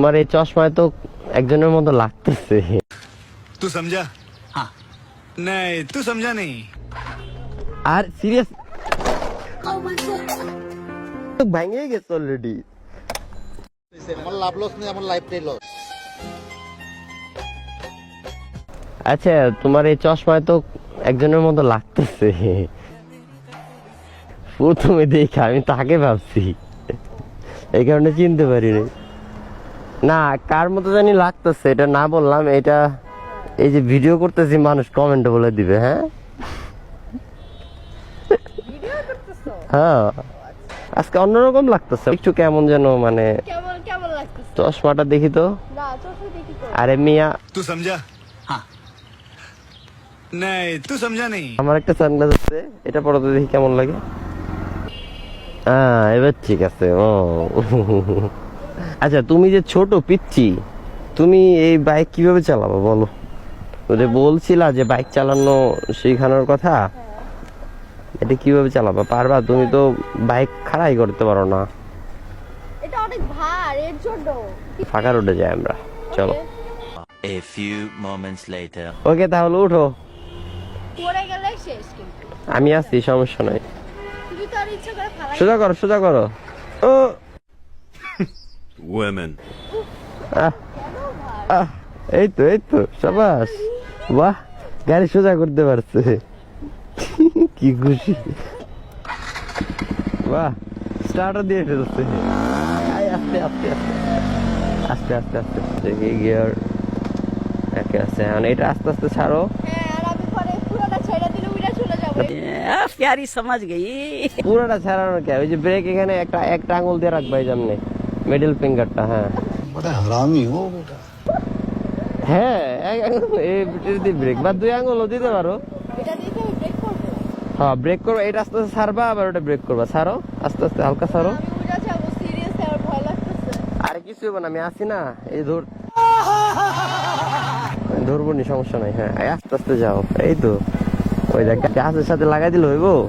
তোমার এই চশমায় তো একজনের মতো লাগতেছে। तू समझा? हाँ नहीं तू समझा नहीं। আর সিরিয়াস ভেঙে গেছে অলরেডি। আমার লাভ লস নেই, আমার লাইফটাই লস। আচ্ছা তোমার এই চশমায় তো একজনের মতো লাগতেছে। প্রথমে দেখে আমি তাকে ভাবছি, এই কারণে চিনতে পারিনি। না কার মতো জানি লাগতেছে এটা না বললাম, এটা এই যে ভিডিও করতেছি মানুষ কমেন্টে বলে দিবে। হ্যাঁ হ্যাঁ আজকে অন্যরকম লাগতেছে একটু, কেমন যেন মানে কেমন কেমন লাগতেছে? চশমাটা দেখি তো। না চোখে দেখি তো। আরে মিয়া तू समझा? हाँ नहीं तू समझा नहीं। আমার একটা সানগ্লাস আছে, এটা পরে তো দেখি কেমন লাগে। এবার ঠিক আছে। ও আচ্ছা তুমি যে ছোট পিচ্ছি, তুমি এই বাইক কিভাবে চালাবো বলো? ওরে বলছিলা যে বাইক চালানো শেখানোর কথা, এটা কিভাবে চালাবা? পারবা? তুমি তো বাইক খাড়াই করতে পারো না। এটা অনেক ভার এর জন্য। ফাঁকা রোডে যাই আমরা, চলো। A few moments later. ওকে তাহলে উঠো, পড়ে গেলে শেষ কিন্তু। আমি আছি, সমস্যা নাই। তুমি তো আর ইচ্ছা করে ফালাই। সোজা করো সোজা করো। ও Women. আহ আহ এই তো সাবাস, বাহ গাড়ি সোজা করতে পারছে। কি খুশি, বাহ স্টার্টার দিয়ে ফেলছে। আস্তে আস্তে আস্তে আস্তে আস্তে আস্তে দেখি গিয়ার একে আছে। এটা আস্তে আস্তে ছাড়ো। হ্যাঁ আর আমি পরে পুরোটা ছেড়ে দিলে উড়ে চলে যাবে। प्यारी समझ गई। পুরোটা ছাড়ানো কে? ওই যে ব্রেক এখানে একটা আঙুল দিয়ে রাখবা এই জন্যে, মিডল ফিঙ্গারটা। হ্যাঁ বড় হারামি হো বেটা। হ্যাঁ এক আঙুল এই দিয়ে ব্রেক, বা দুই আঙুলও দিতে পারো। এটা দিয়ে তো ব্রেক করব। হ্যাঁ ব্রেক করো, এটা আস্তে আস্তে ছাড়বা, আবার ওটা ব্রেক করবা। ছাড়ো আস্তে আস্তে, হালকা ছাড়ো। আমি উড়ে যাব, সিরিয়াসলি আমার ভয় লাগতেছে। আরে কিছু হবে না, আমি আছি না। এই ধরবো নি, সমস্যা নাই। হ্যাঁ আস্তে আস্তে যাও। এই তো ওই দেখ গাছের সাথে লাগাই দিলে হইব।